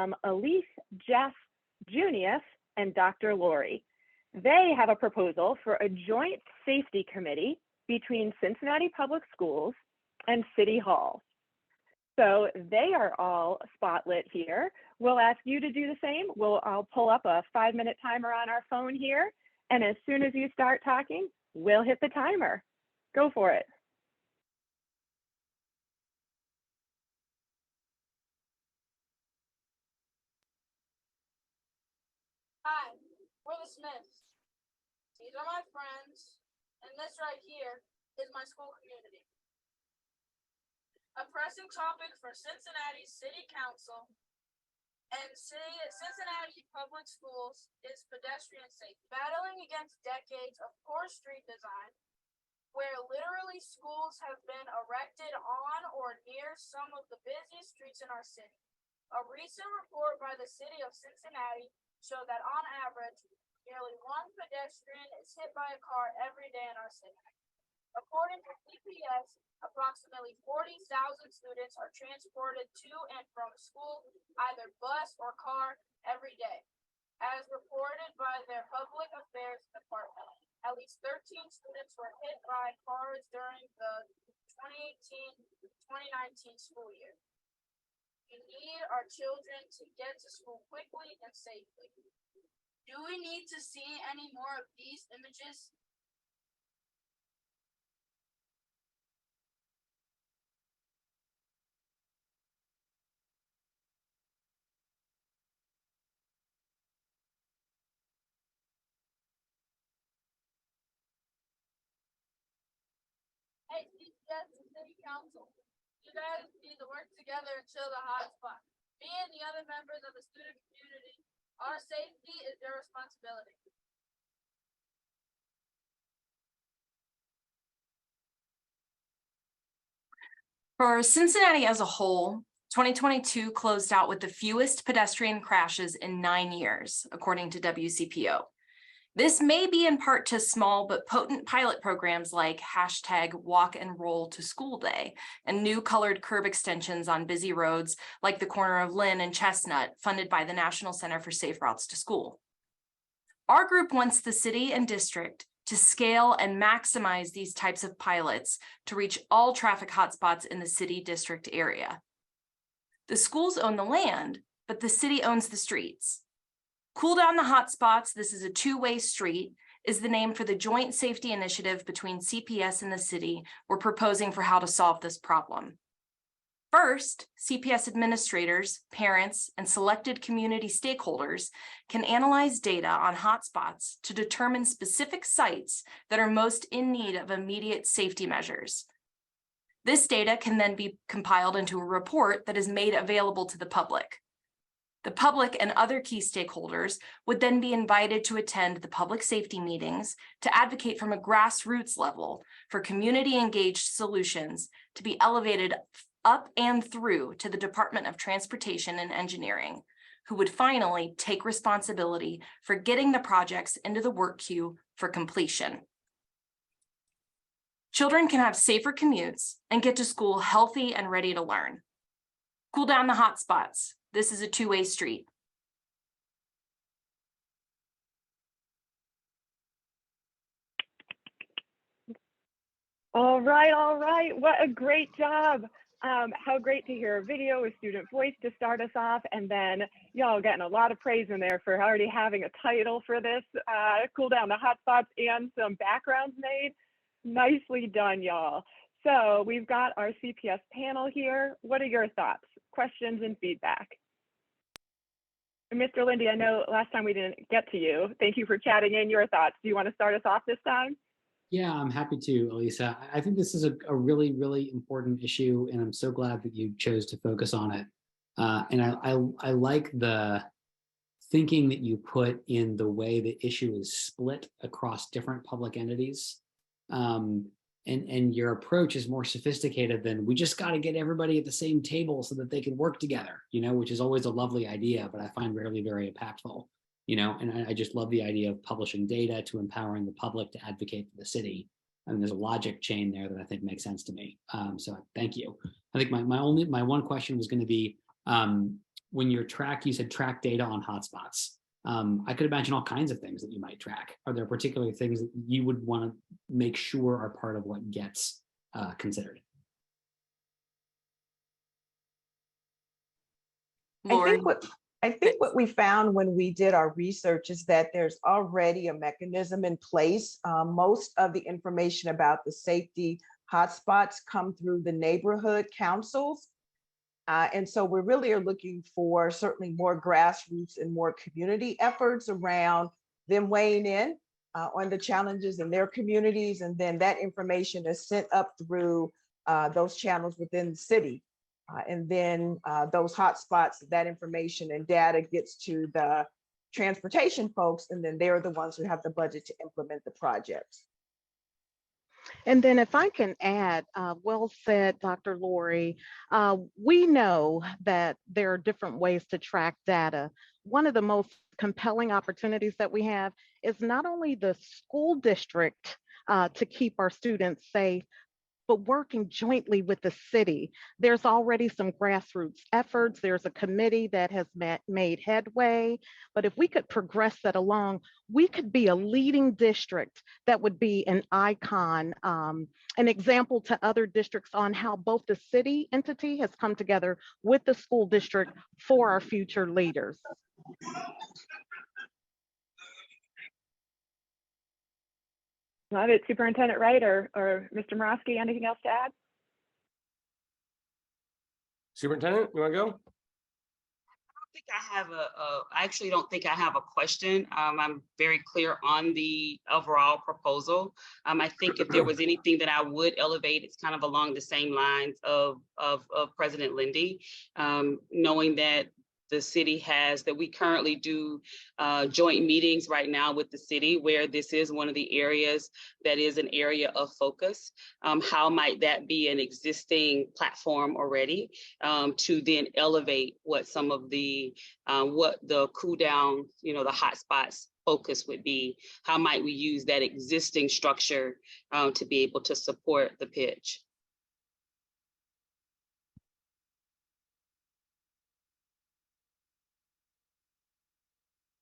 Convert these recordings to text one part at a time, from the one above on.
from Elise, Jeff, Junius, and Dr. Lori. They have a proposal for a joint safety committee between Cincinnati Public Schools and City Hall. So they are all spotlit here. We'll ask you to do the same. I'll pull up a 5-minute timer on our phone here. And as soon as you start talking, we'll hit the timer. Go for it. Hi, we're the Smiths. These are my friends, and this right here is my school community. A pressing topic for Cincinnati City Council and Cincinnati Public Schools is pedestrian safety. Battling against decades of poor street design, where literally schools have been erected on or near some of the busiest streets in our city. A recent report by the city of Cincinnati showed that on average, nearly one pedestrian is hit by a car every day in our city. According to CPS, approximately 40,000 students are transported to and from school, either bus or car, every day. As reported by their public affairs department, at least 13 students were hit by cars during the 2018-2019 school year. We need our children to get to school quickly and safely. Do we need to see any more of these images? Hey, CPS and City Council, you guys need to work together and chill the hot spot. Me and the other members of the student community, our safety is their responsibility. For Cincinnati as a whole, 2022 closed out with the fewest pedestrian crashes in 9 years, according to WCPO. This may be in part to small but potent pilot programs like #WalkAndRollToSchoolDay and new colored curb extensions on busy roads like the corner of Lynn and Chestnut, funded by the National Center for Safe Routes to School. Our group wants the city and district to scale and maximize these types of pilots to reach all traffic hotspots in the city district area. The schools own the land, but the city owns the streets. Cool Down the Hotspots, this is a two-way street, is the name for the joint safety initiative between CPS and the city we're proposing for how to solve this problem. First, CPS administrators, parents, and selected community stakeholders can analyze data on hotspots to determine specific sites that are most in need of immediate safety measures. This data can then be compiled into a report that is made available to the public. The public and other key stakeholders would then be invited to attend the public safety meetings to advocate from a grassroots level for community engaged solutions to be elevated up and through to the Department of Transportation and Engineering, who would finally take responsibility for getting the projects into the work queue for completion. Children can have safer commutes and get to school healthy and ready to learn. Cool down the hotspots. This is a two-way street. All right. What a great job. How great to hear a video with student voice to start us off. And then y'all getting a lot of praise in there for already having a title for this, Cool Down the Hotspots, and some backgrounds made. Nicely done, y'all. So we've got our CPS panel here. What are your thoughts, questions, and feedback? And Mr. Lindy, I know last time we didn't get to you. Thank you for chatting in your thoughts. Do you want to start us off this time? Yeah, I'm happy to, Elisa. I think this is a really, really important issue, and I'm so glad that you chose to focus on it. And I like the thinking that you put in the way the issue is split across different public entities. And your approach is more sophisticated than we just got to get everybody at the same table so that they can work together, which is always a lovely idea, but I find rarely very impactful. And I just love the idea of publishing data to empowering the public to advocate for the city. I mean, there's a logic chain there that I think makes sense to me. So thank you. I think my one question was going to be, when you said track data on hotspots. I could imagine all kinds of things that you might track. Are there particular things that you would want to make sure are part of what gets considered? Lori? I think what we found when we did our research is that there's already a mechanism in place. Most of the information about the safety hotspots come through the neighborhood councils. And so we really are looking for certainly more grassroots and more community efforts around them weighing in on the challenges in their communities. And then that information is sent up through those channels within the city. And then those hotspots, that information and data gets to the transportation folks, and then they're the ones who have the budget to implement the projects. And then if I can add, well said, Dr. Lori, we know that there are different ways to track data. One of the most compelling opportunities that we have is not only the school district to keep our students safe, but working jointly with the city. There's already some grassroots efforts. There's a committee that has made headway, but if we could progress that along, we could be a leading district that would be an icon, an example to other districts on how both the city entity has come together with the school district for our future leaders. Love it, Superintendent Wright or Mr. Morosky, anything else to add? Superintendent, you want to go? I actually don't think I have a question. I'm very clear on the overall proposal. I think if there was anything that I would elevate, it's kind of along the same lines of President Lindy, knowing that the city has, that we currently do joint meetings right now with the city where this is one of the areas that is an area of focus. How might that be an existing platform already to then elevate what some of the, what the cool down, the hotspots focus would be? How might we use that existing structure to be able to support the pitch?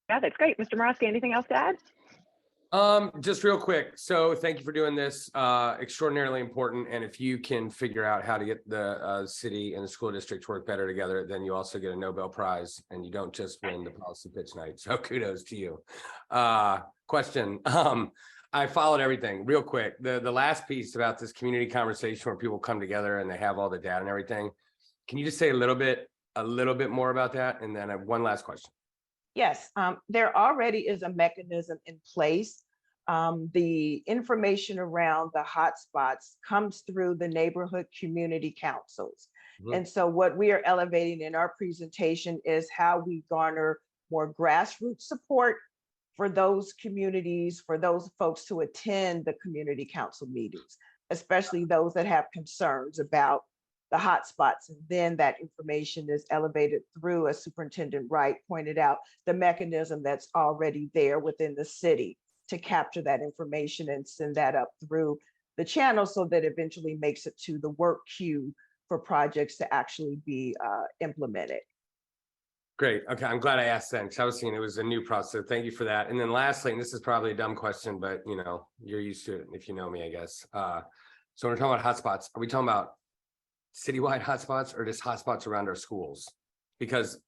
Yeah, that's great. Mr. Morosky, anything else to add? Just real quick. So thank you for doing this. Extraordinarily important. And if you can figure out how to get the city and the school district to work better together, then you also get a Nobel Prize and you don't just win the policy pitch night. So kudos to you. Question. I followed everything real quick. The last piece about this community conversation where people come together and they have all the data and everything. Can you just say a little bit more about that? And then I have one last question. Yes, there already is a mechanism in place. The information around the hotspots comes through the neighborhood community councils. Mm-hmm. And so what we are elevating in our presentation is how we garner more grassroots support for those communities, for those folks to attend the community council meetings, especially those that have concerns about the hotspots. And then that information is elevated through, as Superintendent Wright pointed out, the mechanism that's already there within the city to capture that information and send that up through the channel so that eventually makes it to the work queue for projects to actually be implemented. Great. Okay. I'm glad I asked that because I was thinking it was a new process. Thank you for that. And then lastly, and this is probably a dumb question, but you're used to it if you know me, I guess. So when we're talking about hotspots, are we talking about citywide hotspots or just hotspots around our schools? Because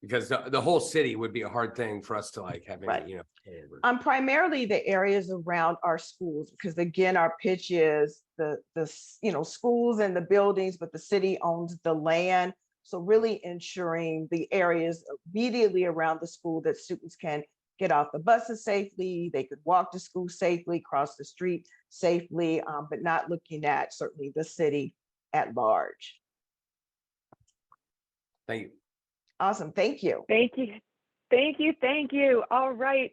the whole city would be a hard thing for us to have, right. Primarily the areas around our schools, because again, our pitch is the schools and the buildings, but the city owns the land. So really ensuring the areas immediately around the school that students can get off the buses safely, they could walk to school safely, cross the street safely, but not looking at certainly the city at large. Thank you. Awesome. Thank you. Thank you. Thank you. Thank you. All right.